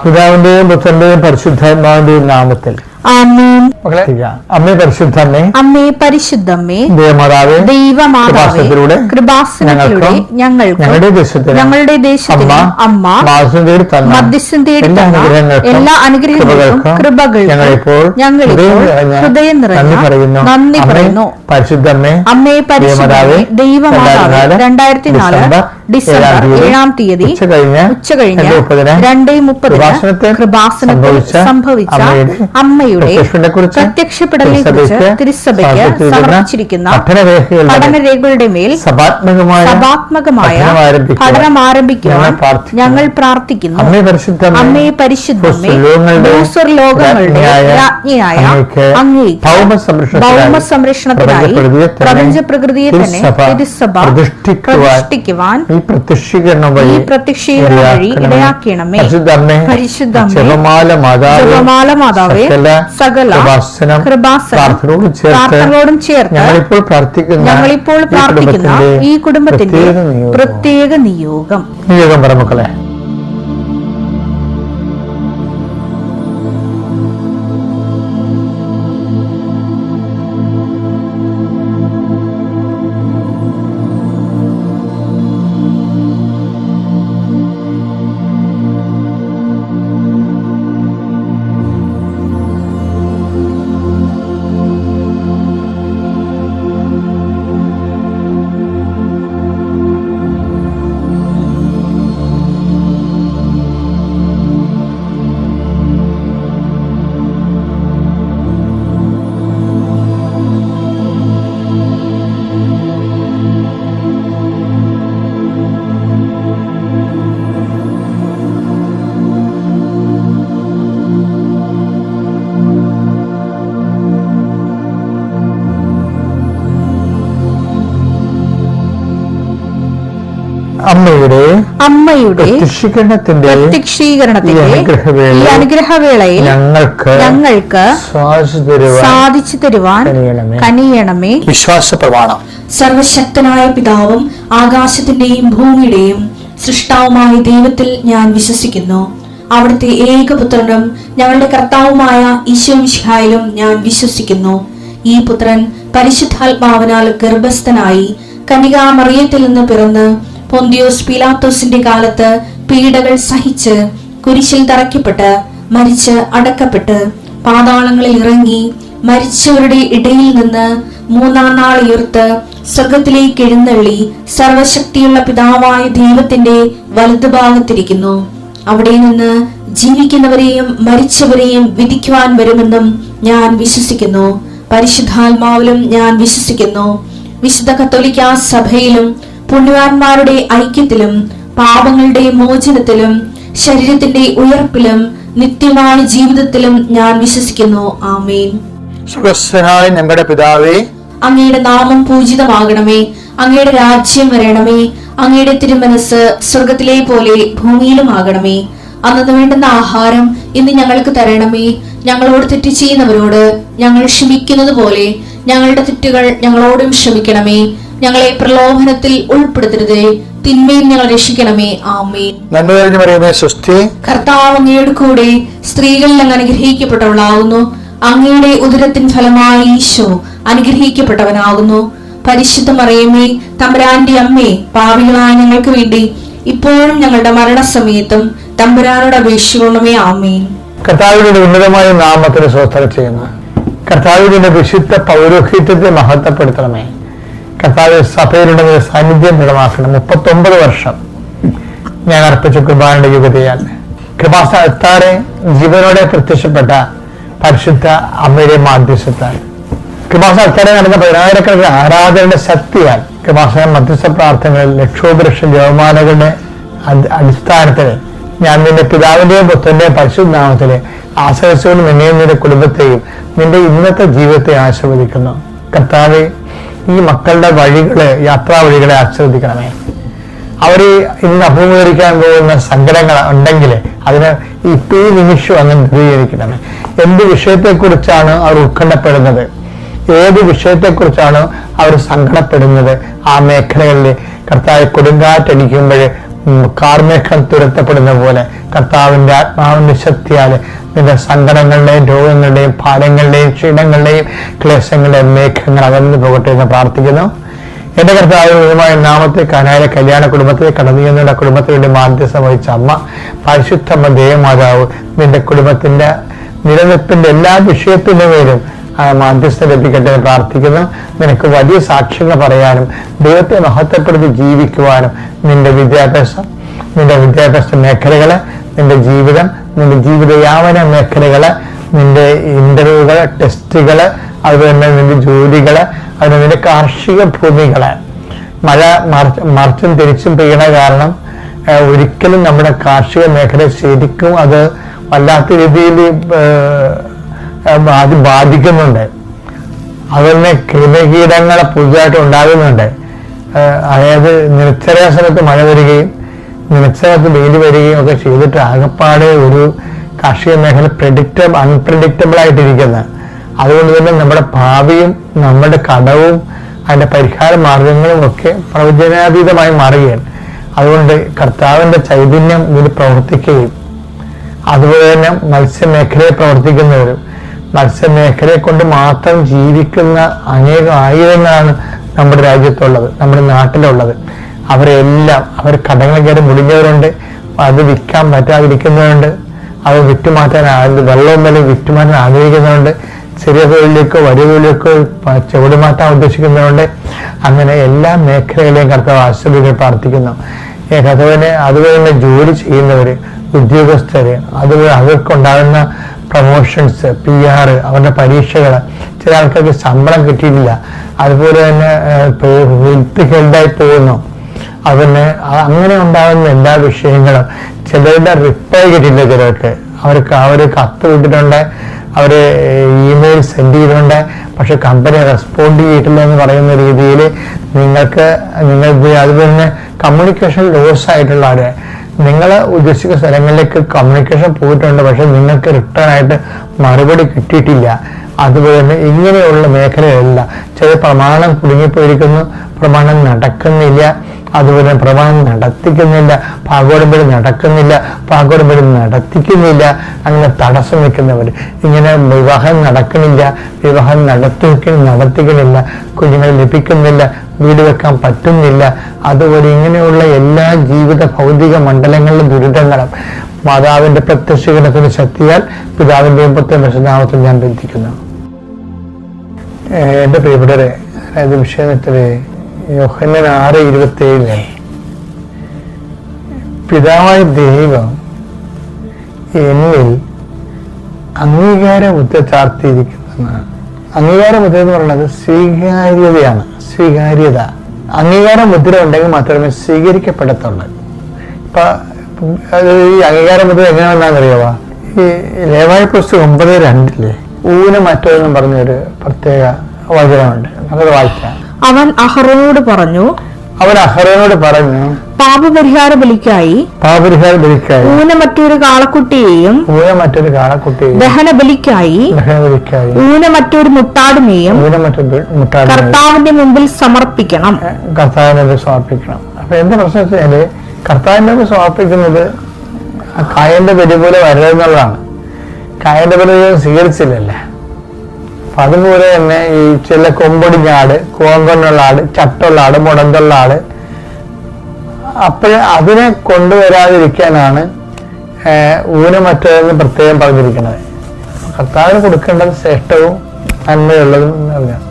പിതാവിന്റെയും പുത്രന്റെയും പരിശുദ്ധാത്മാവിന്റെയും നാമത്തിൽ ആമേൻ. അമ്മേ പരിശുദ്ധമ്മേ, അമ്മേ പരിശുദ്ധമ്മേ, ദൈവമാതാവേ, ദൈവമാതാവേ, കൃപാസനത്തിലൂടെ ഞങ്ങളുടെ ദേശത്തിന് അമ്മ മധ്യസ്ഥം തേടി എല്ലാ അനുഗ്രഹങ്ങൾക്കും കൃപകൾക്കും ഞങ്ങളിപ്പോൾ ഹൃദയം നിറഞ്ഞ നന്ദി പറയുന്നു. പരിശുദ്ധമ്മേ, അമ്മേ പരിശുദ്ധമേ, ദൈവമാതാവേ, 2004 ഡിസംബർ 7-ാം തീയതി ഉച്ചകഴിഞ്ഞ് 2:30 കൃപാസനത്തിൽ സംഭവിച്ച അമ്മയുടെ പ്രത്യക്ഷപ്പെടലിനെ കുറിച്ച് തിരുസഭയ്ക്ക് സമർപ്പിച്ചിരിക്കുന്ന പഠനരേഖകളുടെ മേൽ സഭാത്മകമായ പഠനം ആരംഭിക്കുവാൻ ഞങ്ങൾ പ്രാർത്ഥിക്കുന്നു. അമ്മേ പരിശുദ്ധമേ, ലോകങ്ങളുടെ രാജ്ഞിയായ അങ്ങേക്ക് ഭൗമ സംരക്ഷണത്തിനായി പ്രപഞ്ച പ്രകൃതിയെ തന്നെ തിരുസഭ പ്രതിഷ്ഠിക്കുവാൻ ഈ പ്രത്യക്ഷീകരണം വഴി ഇടയാക്കണമേ. പരിശുദ്ധമേ, ജപമാല മാതാവേ, സകല കൃപാസനോടും ചേർത്ത് ഞങ്ങളിപ്പോൾ പ്രാർത്ഥിക്കുന്ന ഈ കുടുംബത്തിന്റെ പ്രത്യേക നിയോഗം പറമക്കളെ. അമ്മയുടെ പ്രത്യക്ഷീകരണത്തിന്റെ ഈ അനുഗ്രഹവേളയിൽ ഞങ്ങൾക്ക് സാധിച്ചു തരുവാൻ കനിയണമേ. വിശ്വാസ പ്രമാണം. സർവശക്തനായ പിതാവും ആകാശത്തിന്റെയും ഭൂമിയുടെയും സൃഷ്ടാവുമായ ദൈവത്തിൽ ഞാൻ വിശ്വസിക്കുന്നു. അവിടുത്തെ ഏകപുത്രനും ഞങ്ങളുടെ കർത്താവുമായ ഈശോമിശിഹായിലും ഞാൻ വിശ്വസിക്കുന്നു. ഈ പുത്രൻ പരിശുദ്ധാത്മാവിനാൽ ഗർഭസ്ഥനായി കന്യകാമറിയത്തിൽ നിന്ന് പിറന്ന് പൊന്തിയോസ് പീലാത്തോസിന്റെ കാലത്ത് പീഡകൾ സഹിച്ച് കുരിശിൽ തറയ്ക്കപ്പെട്ട് മരിച്ച് അടക്കപ്പെട്ട് പാതാളങ്ങളിൽ ഇറങ്ങി മരിച്ചവരുടെ ഇടയിൽ നിന്ന് 3-ാം നാൾ ഉയർത്ത് സ്വർഗത്തിലേക്ക് എഴുന്നള്ളി സർവശക്തിയുള്ള പിതാവായ ദൈവത്തിന്റെ വലതുഭാഗത്തിരിക്കുന്നു. അവിടെ നിന്ന് ജീവിക്കുന്നവരെയും മരിച്ചവരെയും വിധിക്കുവാൻ വരുമെന്നും ഞാൻ വിശ്വസിക്കുന്നു. പരിശുദ്ധാത്മാവിലും ഞാൻ വിശ്വസിക്കുന്നു. വിശുദ്ധ കത്തോലിക്കാ സഭയിലും പുണ്യവാന്മാരുടെ ഐക്യത്തിലും പാപങ്ങളുടെ മോചനത്തിലും ശരീരത്തിന്റെ ഉയർപ്പിലും നിത്യമായ ജീവിതത്തിലും ഞാൻ വിശ്വസിക്കുന്നു. ആമേൻ. സ്വർഗ്ഗസ്ഥനായ ഞങ്ങളുടെ പിതാവേ, അങ്ങയുടെ നാമം പൂജിതമാകണമേ. അങ്ങയുടെ രാജ്യം വരണമേ. അങ്ങയുടെ തിരുമനസ് സ്വർഗത്തിലെ പോലെ ഭൂമിയിലും ആകണമേ. അന്നു വേണ്ടുന്ന ആഹാരം ഇന്ന് ഞങ്ങൾക്ക് തരണമേ. ഞങ്ങളോട് തെറ്റ് ചെയ്യുന്നവരോട് ഞങ്ങൾ ക്ഷമിക്കുന്നത് പോലെ ഞങ്ങളുടെ തെറ്റുകൾ ഞങ്ങളോടും ക്ഷമിക്കണമേ. ഞങ്ങളെ പ്രലോഭനത്തിൽ ഉൾപ്പെടുത്തരുതേ, തിന്മയിൽ ഞങ്ങൾ രക്ഷിക്കണമേ. ആമേൻ. നന്മ നിറഞ്ഞ മറിയമേ, സ്വസ്തി. കർത്താവ് അങ്ങയുടെ കൂടെ സ്ത്രീകളിൽ അങ്ങ് അനുഗ്രഹിക്കപ്പെട്ടവളാകുന്നു. അങ്ങയുടെ ഉദരത്തിൻ ഫലമായി ഈശോ അനുഗ്രഹിക്കപ്പെട്ടവനാകുന്നു. പരിശുദ്ധ മറിയമേ, തമ്പുരാന്റെ അമ്മേ, പാപികളായ ഞങ്ങൾക്ക് വേണ്ടി ഇപ്പോഴും ഞങ്ങളുടെ മരണസമയത്തും തമ്പുരാനോട് അപേക്ഷിക്കണമേ. ആമേൻ. കർത്താവിന്റെ ഉന്നതമായ നാമത്തിന് സ്തോത്രം ചെയ്യുന്നു. കർത്താവിന്റെ വിശുദ്ധ പൗരോഹിത്യത്തെ മഹത്വപ്പെടുത്തണമേ. കർത്താവ് സഭയിലുള്ള സാന്നിധ്യം ദൃഢമാക്കണം. 39 വർഷം ഞാൻ അർപ്പിച്ച കൃപാന്റെ യുഗതയാൽ കൃപാസ്ഥാനെ ജീവനോടെ പ്രത്യക്ഷപ്പെട്ട പരിശുദ്ധ അമ്മയുടെ മാധ്യസ്ഥത്താൽ കൃപാസ്ഥാനെ നടന്ന 10,000-കണക്കിന് ആരാധനയുടെ ശക്തിയാൽ കൃപാസ്ഥാന മധ്യസ്ഥ പ്രാർത്ഥനകളിൽ ലക്ഷോപലക്ഷം ജപമാലകളുടെ അടിസ്ഥാനത്തിൽ ഞാൻ നിന്റെ പിതാവിന്റെയും പുത്രന്റെയും പരിശുദ്ധ നാമത്തിലെ ആശ്രയിച്ചുകൊണ്ട് നിന്നെയും നിന്റെ കുടുംബത്തെയും നിന്റെ ഇന്നത്തെ ജീവിതത്തെ ആശീർവദിക്കുന്നു. കർത്താവെ, ഈ മക്കളുടെ യാത്രാ വഴികളെ ആസ്വദിക്കണമേ. അവർ ഇന്ന് അഭിമുഖീകരിക്കാൻ പോകുന്ന സങ്കടങ്ങൾ ഉണ്ടെങ്കിൽ അതിന് ഈ നിമിഷം അങ്ങ് ദൂരീകരിക്കണമേ. എന്ത് വിഷയത്തെക്കുറിച്ചാണ് അവർ ഉത്കണ്ഠപ്പെടുന്നത്, ഏത് വിഷയത്തെക്കുറിച്ചാണ് അവർ സങ്കടപ്പെടുന്നത്, ആ മേഖലകളിൽ കർത്താവ് കൊടുങ്കാറ്റടിക്കുമ്പോൾ കാർമേഘം തുരത്തപ്പെടുന്ന പോലെ കർത്താവിന്റെ ആത്മാവിന്റെ ശക്തിയാല് നിന്റെ സങ്കടങ്ങളുടെയും രോഗങ്ങളുടെയും ഭാരങ്ങളുടെയും ക്ഷീണങ്ങളുടെയും ക്ലേശങ്ങളുടെയും മേഘങ്ങൾ അകന്നു പോകട്ടെ എന്ന് പ്രാർത്ഥിക്കുന്നു. എന്റെ കർത്താവിനുമായ നാമത്തെ കാനായ കല്യാണ കുടുംബത്തെ കടന്നു ചെന്നുള്ള കുടുംബത്തിനുവേണ്ടി മാധ്യസ്ഥം വഹിച്ച അമ്മ പരിശുദ്ധമ്മ ദേവമാതാവ് നിന്റെ കുടുംബത്തിന്റെ നിലനിൽപ്പിന്റെ എല്ലാ വിഷയത്തിന്റെ പേരും മാധ്യസ്ഥം ലഭിക്കട്ടെ എന്ന് പ്രാർത്ഥിക്കുന്നു. നിനക്ക് വലിയ സാക്ഷ്യങ്ങൾ പറയാനും ദൈവത്തെ മഹത്വപ്പെടുത്തി ജീവിക്കുവാനും നിന്റെ വിദ്യാഭ്യാസ മേഖലകള്, നിന്റെ ജീവിതം, നിന്റെ ജീവിതയാപന മേഖലകള്, നിന്റെ ഇന്റർവ്യൂകള്, ടെസ്റ്റുകള്, അതുപോലെ തന്നെ നിന്റെ ജോലികള്, അതുപോലെ നിന്റെ കാർഷിക ഭൂമികള്. മഴ മറിച്ചും തിരിച്ചും പെയ്യണ കാരണം ഒരിക്കലും നമ്മുടെ കാർഷിക മേഖല ശരിക്കും അത് വല്ലാത്ത രീതിയിൽ ബാധിക്കുന്നുണ്ട്. അതുപോലെ കൃമികീടങ്ങളെ പുതുതായിട്ട് ഉണ്ടാകുന്നുണ്ട്. അതായത് നിശ്ചല സമയത്ത് മഴ വരികയും നിശ്ചലത്ത് വെയിൽ വരികയും ഒക്കെ ചെയ്തിട്ട് ആകപ്പാടെ ഒരു കാർഷിക മേഖല അൺപ്രഡിക്റ്റബിൾ ആയിട്ടിരിക്കുന്നത്. അതുകൊണ്ട് തന്നെ നമ്മുടെ ഭാവിയും നമ്മുടെ കടവും അതിന്റെ പരിഹാര മാർഗങ്ങളും ഒക്കെ പ്രവചനാതീതമായി മാറുകയാണ്. അതുകൊണ്ട് കർത്താവിന്റെ ചൈതന്യം ഇതിൽ പ്രവർത്തിക്കുകയും അതുപോലെ തന്നെ മത്സ്യമേഖലയിൽ പ്രവർത്തിക്കുന്നവരും മത്സ്യമേഖലയെ കൊണ്ട് മാത്രം ജീവിക്കുന്ന അനേകം ആയിരങ്ങളാണ് നമ്മുടെ രാജ്യത്തുള്ളത്, നമ്മുടെ നാട്ടിലുള്ളത്. അവരെല്ലാം അവർ കടങ്ങൾ കയറി മുടിഞ്ഞവരുണ്ട്, അത് വിൽക്കാൻ പറ്റാതിരിക്കുന്നവരുണ്ട്, അത് വിറ്റുമാറ്റാൻ വെള്ളവും വില വിറ്റുമാറ്റാൻ ആഗ്രഹിക്കുന്നവരുണ്ട്, ചെറിയ തൊഴിലേക്കോ വലിയ തൊഴിലേക്കോ ചുവടുമാറ്റാൻ ഉദ്ദേശിക്കുന്നവരുണ്ട്. അങ്ങനെ എല്ലാ മേഖലകളെയും കർത്താവ് ആശ്രയിക്കാൻ പ്രാർത്ഥിക്കുന്നു. അതുപോലെ തന്നെ ജോലി ചെയ്യുന്നവര്, ഉദ്യോഗസ്ഥര്, അതുപോലെ അവർക്കുണ്ടാകുന്ന പ്രൊമോഷൻസ്, PR, അവരുടെ പരീക്ഷകള്, ചില ആൾക്കാർക്ക് ശമ്പളം കിട്ടിയിട്ടില്ല, അതുപോലെ തന്നെ ഹെൽത്തായി പോകുന്നു. അതുപോലെ അങ്ങനെ ഉണ്ടാകുന്ന എല്ലാ വിഷയങ്ങളും, ചിലരുടെ റിപ്ലൈ കിട്ടിയില്ല, ചിലർക്ക് അവർ കത്ത് വിട്ടിട്ടുണ്ട്, അവര് ഇമെയിൽ സെൻഡ് ചെയ്തിട്ടുണ്ട്, പക്ഷെ കമ്പനി റെസ്പോണ്ട് ചെയ്തിട്ടില്ല എന്ന് പറയുന്ന രീതിയിൽ അതുപോലെ തന്നെ കമ്മ്യൂണിക്കേഷൻ ലോസ് ആയിട്ടുള്ളവരെ, നിങ്ങൾ ഉദ്ദേശിക്കുന്ന സ്ഥലങ്ങളിലേക്ക് കമ്മ്യൂണിക്കേഷൻ പോയിട്ടുണ്ട്, പക്ഷെ നിങ്ങൾക്ക് റിട്ടേൺ ആയിട്ട് മറുപടി കിട്ടിയിട്ടില്ല. അതുപോലെ തന്നെ ഇങ്ങനെയുള്ള മേഖലകളെല്ലാം ചില പ്രമാണം കുടുങ്ങിപ്പോയിരിക്കുന്നു, പ്രമാണം നടക്കുന്നില്ല, അതുപോലെ പ്രമാണം നടത്തിക്കുന്നില്ല, പാകോടമ്പടി നടക്കുന്നില്ല, പാകോടമ്പടി നടത്തിക്കുന്നില്ല, അങ്ങനെ തടസ്സം വെക്കുന്നവർ, ഇങ്ങനെ വിവാഹം നടക്കണില്ല, വിവാഹം നടത്തിക്കണില്ല, കുഞ്ഞുങ്ങൾ ലഭിക്കുന്നില്ല, വീട് വെക്കാൻ പറ്റുന്നില്ല, അതുപോലെ ഇങ്ങനെയുള്ള എല്ലാ ജീവിത ഭൗതിക മണ്ഡലങ്ങളിലും ദുരിതങ്ങളും മാതാവിന്റെ പ്രത്യക്ഷീകരണത്തിന് ശക്തിയാൽ പിതാവിന്റെയും പുത്രന്റെയും പരിശുദ്ധനാമത്തിൽ ഞാൻ ബന്ധിക്കുന്നു. എന്റെ പ്രിയപ്പെട്ടവരെ, അതായത് വിഷയം യോഹന്നാൻ 6:27 പിതാവായ ദൈവം എന്നിൽ അംഗീകാരമുദ്ര ചാർത്തിയിരിക്കുന്നതാണ്. അംഗീകാരമുദ്ര എന്ന് പറയുന്നത് സ്വീകാര്യതയാണ്. സ്വീകാര്യത, അംഗീകാരമുദ്ര ഉണ്ടെങ്കിൽ മാത്രമേ സ്വീകരിക്കപ്പെടത്തുള്ളൂ. ഈ അംഗീകാരമുദ്ര എങ്ങനെയാണെന്നറിയാവാ? ഈ ലേവായ പുസ്തകം 9:2 ഊനമറ്റെന്നും പറഞ്ഞൊരു പ്രത്യേക വചനമുണ്ട്, നമുക്കത് വായിക്കാം. അവൻ അഹറോനോട് പറഞ്ഞു പാപപരിഹാര ബലിക്കായി ഊനമറ്റൊരു കാളക്കുട്ടിയെയും ദഹനബലിക്കായി ഊനമറ്റൊരു മുട്ടാടിനെയും കർത്താവിന്റെ മുമ്പിൽ സമർപ്പിക്കണം. അപ്പൊ എന്താ പ്രശ്നം വെച്ചാല്, കർത്താവിന്റെ മുമ്പിൽ സമർപ്പിക്കുന്നത് കായന്റെ ബലി പോലെ വരരുതെന്നുള്ളതാണ്. കായന്റെ ബലി സ്വീകരിച്ചില്ലല്ലേ. അപ്പൊ അതുപോലെ തന്നെ ഈ ചില കൊമ്പൊടിഞ്ഞ ആട്, കോങ്കൊണ്ടുള്ള ആട്, ചട്ടുള്ള ആട്, മുടന്തുള്ള ആട്, അപ്പോഴേ അതിനെ കൊണ്ടുവരാതിരിക്കാനാണ് ഊനമറ്റതെന്ന് പ്രത്യേകം പറഞ്ഞിരിക്കുന്നത്. കർത്താവിന് കൊടുക്കേണ്ടത് ശ്രേഷ്ഠവും നന്മയുള്ളതും എന്ന് പറഞ്ഞാൽ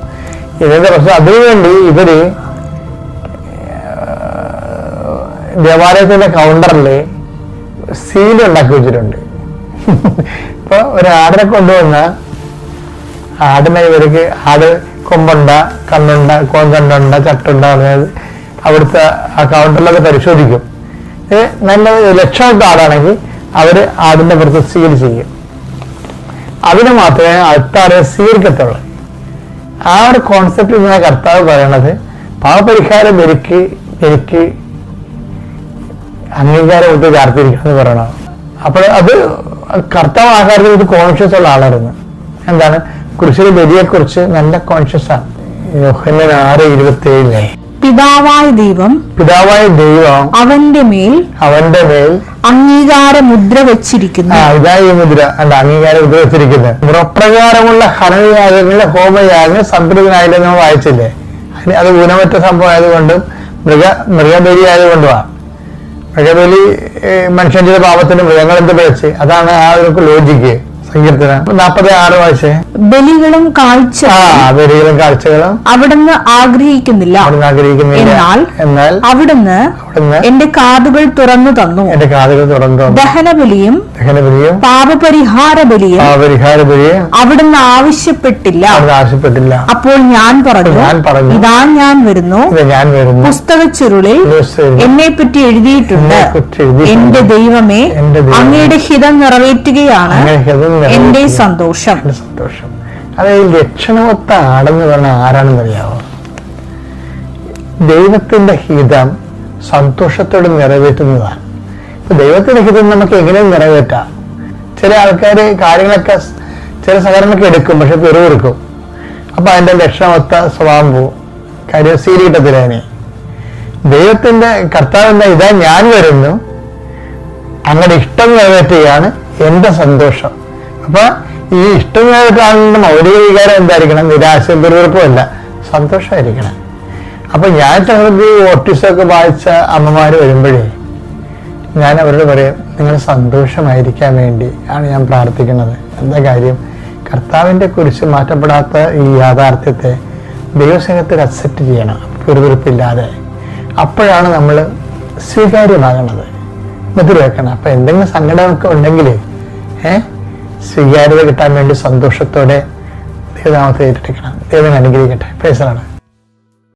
ഇതിന്റെ പ്രശ്നം. അതിനുവേണ്ടി ഇവര് ദേവാലയത്തിന്റെ കൗണ്ടറിൽ സീൽ ഉണ്ടാക്കി വെച്ചിട്ടുണ്ട്. ഇപ്പൊ ഒരാടിനെ കൊണ്ടുവന്ന ആടിനെ ഇവർക്ക് ആട് കൊമ്പുണ്ട, കണ്ണുണ്ട, കോങ്കണ്ണുണ്ട, ചട്ടുണ്ട, അതായത് അവിടുത്തെ ആ കൗണ്ടറിലത് പരിശോധിക്കും. നല്ല ലക്ഷണത്തെ ആടാണെങ്കിൽ അവര് ആടിന്റെ പുറത്ത് സീൽ ചെയ്യും. അതിന് മാത്രമേ അടുത്താരെ സ്വീകരിക്കത്തുള്ളൂ. ആ ഒരു കോൺസെപ്റ്റ് ഇങ്ങനെ കർത്താവ് പറയണത് പാപപരിഹാരം എനിക്ക് അംഗീകാരം ഒത്ത് ചാർത്തിരിക്കണം എന്ന് പറയണം. അപ്പോൾ അത് കർത്താവ് ആ കാര്യത്തിൽ ഇത് കോൺഷ്യസ് ഉള്ള ആളായിരുന്നു. എന്താണ്? കുരിശിലെ ബലിയെ കുറിച്ച് നല്ല കോൺഷ്യസ് ആണ്. യോഹന്നാൻ 6:27 പിതാവായ ദൈവം അവന്റെ മേൽ അംഗീകാര മുദ്ര വെച്ചിരിക്കുന്നു. ഇതാ ഈ മുദ്ര അല്ല, അംഗീകാര മുദ്ര വെച്ചിരിക്കുന്നത്. മുറപ്രകാരമുള്ള ഹനനയാഗങ്ങളിലെ ഹോമയാഗങ്ങൾ സംതൃപ്തനായില്ല നമ്മൾ വായിച്ചില്ലേ. അത് ഗുണമറ്റ സംഭവം ആയതുകൊണ്ടും മൃഗബലി ആയതുകൊണ്ടുമാണ്. മൃഗബലി മനുഷ്യൻ ചെയ്ത പാപത്തിന് മൃഗങ്ങൾ എന്ത് പിഴച്ച്, അതാണ് ആ ഒരു ലോജിക്ക്. സങ്കീർത്തനം 46 വായിച്ചേ. ബലികളും കാഴ്ചകളും അവിടുന്ന് ആഗ്രഹിക്കുന്നില്ല, എന്നാൽ അവിടുന്ന് എന്റെ കാതുകൾ തുറന്നു തന്നു. ദഹനബലിയും പാപപരിഹാര ബലിയും അവിടുന്ന് ആവശ്യപ്പെട്ടില്ല. അപ്പോൾ ഞാൻ പറഞ്ഞു, ഇതാ ഞാൻ വരുന്നു, പുസ്തക ചുരുളിൽ എന്നെ പറ്റി എഴുതിയിട്ടുണ്ട്. എന്റെ ദൈവമേ, അങ്ങയുടെ ഹിതം നിറവേറ്റുകയാണ് എന്റെ സന്തോഷം. അതായത് ലക്ഷണമൊത്ത ആടെന്ന് പറഞ്ഞ ആരാണെന്ന് അറിയാവോ? ദൈവത്തിന്റെ ഹിതം സന്തോഷത്തോടെ നിറവേറ്റുന്നതാണ്. ഇപ്പൊ ദൈവത്തിന്റെ ഹിതം നമുക്ക് എങ്ങനെയും നിറവേറ്റാം. ചില ആൾക്കാർ കാര്യങ്ങളൊക്കെ ചില സഹകരണമൊക്കെ എടുക്കും, പക്ഷെ പെറുകൊടുക്കും. അപ്പൊ അതിന്റെ ലക്ഷണമൊത്ത സ്വഭാവം പോവും, കാര്യം സീരി കിട്ടത്തില്ല. ദൈവത്തിന്റെ കർത്താവിന്റെ ഇതാ ഞാൻ വരുന്നു, അങ്ങനെ ഇഷ്ടം നിറവേറ്റുകയാണ് എന്റെ സന്തോഷം. അപ്പൊ ഈ ഇഷ്ടം നിറവേറ്റാനുള്ള മൗലിക വികാരം എന്തായിരിക്കണം? നിരാശ, പെറുവെറുപ്പമല്ല, സന്തോഷമായിരിക്കണം. അപ്പൊ ഞാൻ ഞങ്ങൾക്ക് ഓട്ടിസമൊക്കെ വായിച്ച അമ്മമാര് വരുമ്പോഴേ ഞാൻ അവരോട് പറയും, നിങ്ങൾ സന്തോഷമായിരിക്കാൻ വേണ്ടി ആണ് ഞാൻ പ്രാർത്ഥിക്കുന്നത്. എന്താ കാര്യം? കർത്താവിന്റെ കുരിശ് മാറ്റപ്പെടാത്ത ഈ യാഥാർത്ഥ്യത്തെ ദൈവസ്നേഹത്തിൽ അക്സെപ്റ്റ് ചെയ്യണം, പെറുവെറുപ്പില്ലാതെ. അപ്പോഴാണ് നമ്മൾ സ്വീകാര്യമാകണത്, മധുര വെക്കണം. അപ്പൊ എന്തെങ്കിലും സങ്കടമൊക്കെ ഉണ്ടെങ്കിൽ സ്വീകാര്യത കിട്ടാൻ വേണ്ടി സന്തോഷത്തോടെ ദൈവനാമത്തെ ഏറ്റെടുക്കണം. ദൈവം അനുഗ്രഹിക്കട്ടെ. Praise the Lord.